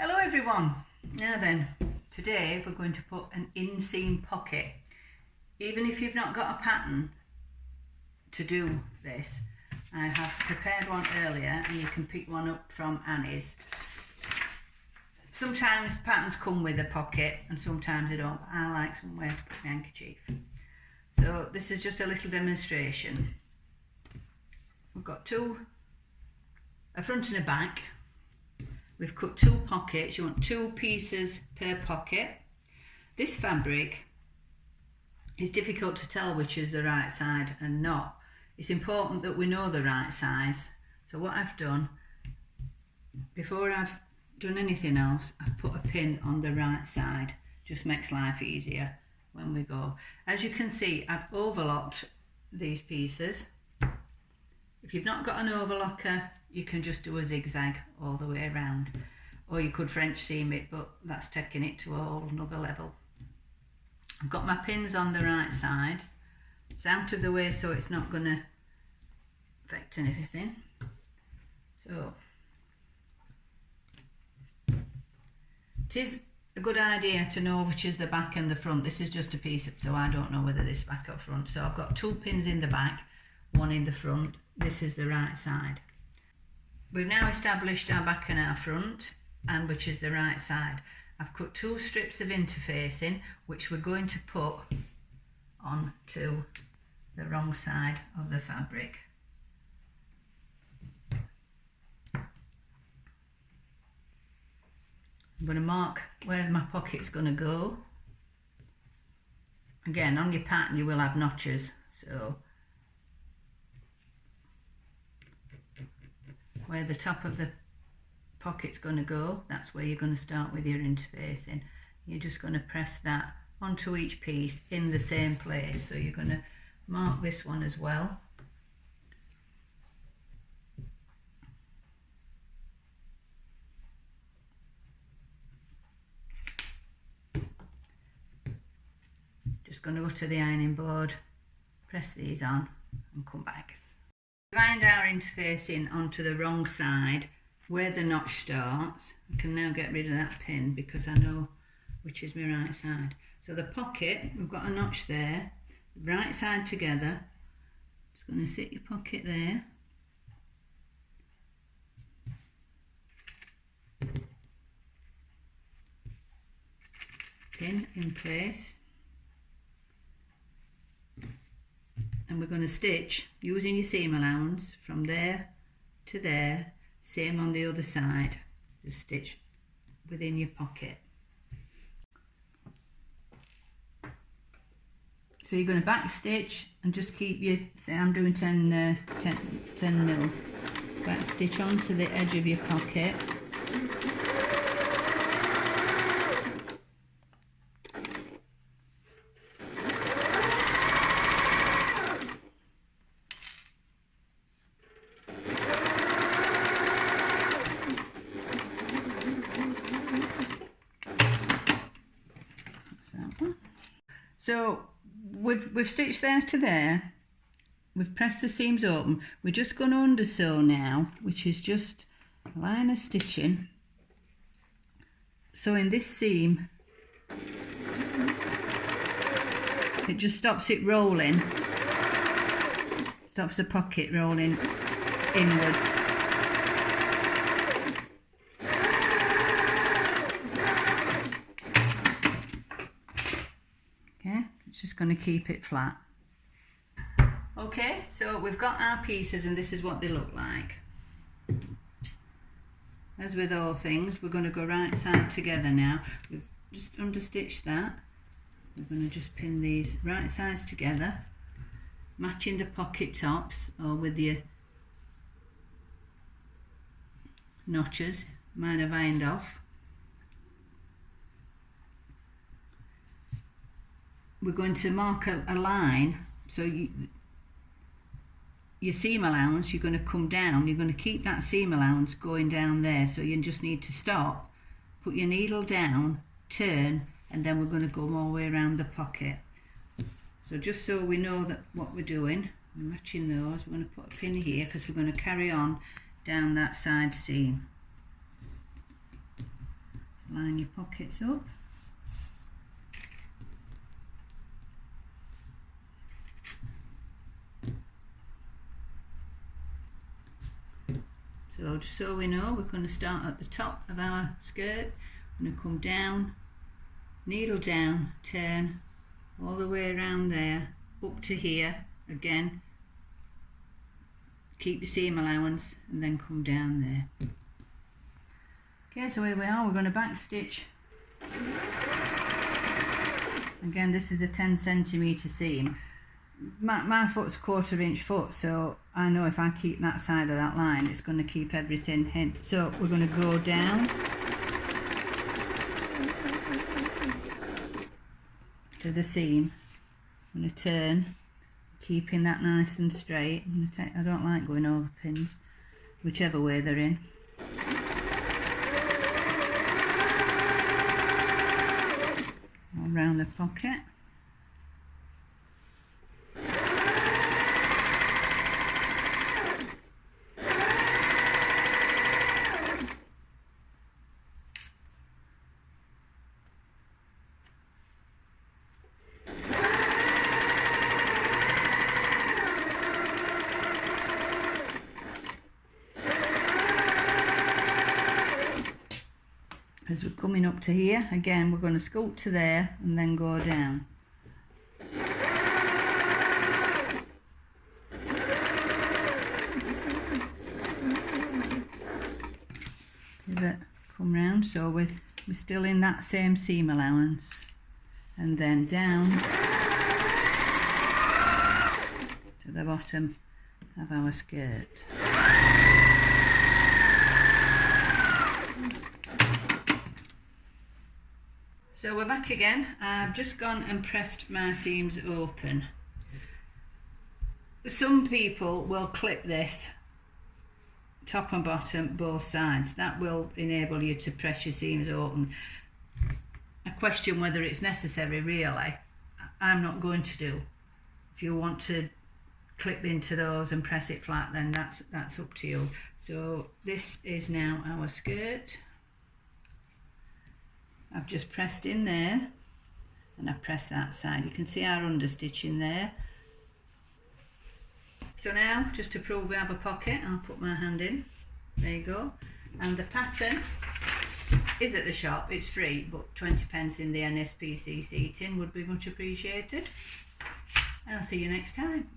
Hello everyone. Now then, today we're going to put an inseam pocket. Even if you've not got a pattern to do this, I have prepared one earlier and you can pick one up from Annie's. Sometimes patterns come with a pocket and sometimes they don't. I like somewhere to put my handkerchief. So this is just a little demonstration. We've got a front and a back. We've cut two pockets. You want two pieces per pocket. This fabric is difficult to tell which is the right side and not. It's important that we know the right sides. So what I've done, before I've done anything else, I've put a pin on the right side. Just makes life easier when we go. As you can see, I've overlocked these pieces. If you've not got an overlocker, you can just do a zigzag all the way around, or you could French seam it, but that's taking it to a whole another level. I've got my pins on the right side. It's out of the way so it's not going to affect anything. So it is a good idea to know which is the back and the front. This is just a piece, so I don't know whether this is back or front. So I've got two pins in the back, one in the front. This is the right side. We've now established our back and our front, and which is the right side. I've cut two strips of interfacing which we're going to put onto the wrong side of the fabric. I'm going to mark where my pocket's going to go. Again, on your pattern you will have notches, so where the top of the pocket's going to go, that's where you're going to start with your interfacing. You're just going to press that onto each piece in the same place. So you're going to mark this one as well. Just going to go to the ironing board, press these on and come back. We've ironed our interfacing onto the wrong side where the notch starts. I can now get rid of that pin because I know which is my right side. So the pocket, we've got a notch there, right side together. Just going to sit your pocket there. Pin in place. And we're going to stitch using your seam allowance from there to there, same on the other side. Just stitch within your pocket. So you're going to back stitch and just keep your, say I'm doing 10 mil, back stitch onto the edge of your pocket. So we've stitched there to there, we've pressed the seams open, we're just going to undersew now, which is just a line of stitching. So in this seam, it just stops it rolling, stops the pocket rolling inward. Just going to keep it flat. Okay, so we've got our pieces and this is what they look like. As with all things, we're going to go right side together now. We've just understitched that. We're going to just pin these right sides together, matching the pocket tops or with your notches. Mine have ironed off. We're going to mark a line, so your seam allowance, you're going to come down, you're going to keep that seam allowance going down there, so you just need to stop, put your needle down, turn, and then we're going to go all the way around the pocket. So just so we know that what we're doing, we're matching those, we're going to put a pin here because we're going to carry on down that side seam. line your pockets up. So just so we know, we're going to start at the top of our skirt. I'm going to come down, needle down, turn all the way around there, up to here again. Keep your seam allowance and then come down there. Okay, so here we are, we're going to back stitch. Again, this is a 10cm seam. My foot's a 1/4 inch foot, so I know if I keep that side of that line, it's going to keep everything in. So we're going to go down to the seam. I'm going to turn, keeping that nice and straight. I don't like going over pins, whichever way they're in. All round the pocket. As we're coming up to here, again we're going to scoot to there and then go down. Pivot, come round, so we're still in that same seam allowance, and then down to the bottom of our skirt. So we're back again. I've just gone and pressed my seams open. Some people will clip this top and bottom, both sides. That will enable you to press your seams open. I question whether it's necessary, really. I'm not going to do. If you want to clip into those and press it flat, then that's up to you. So this is now our skirt. I've just pressed in there and I've pressed that side. You can see our understitch in there. So now, just to prove we have a pocket, I'll put my hand in. There you go. And the pattern is at the shop. It's free, but 20p in the NSPCC tin would be much appreciated. And I'll see you next time.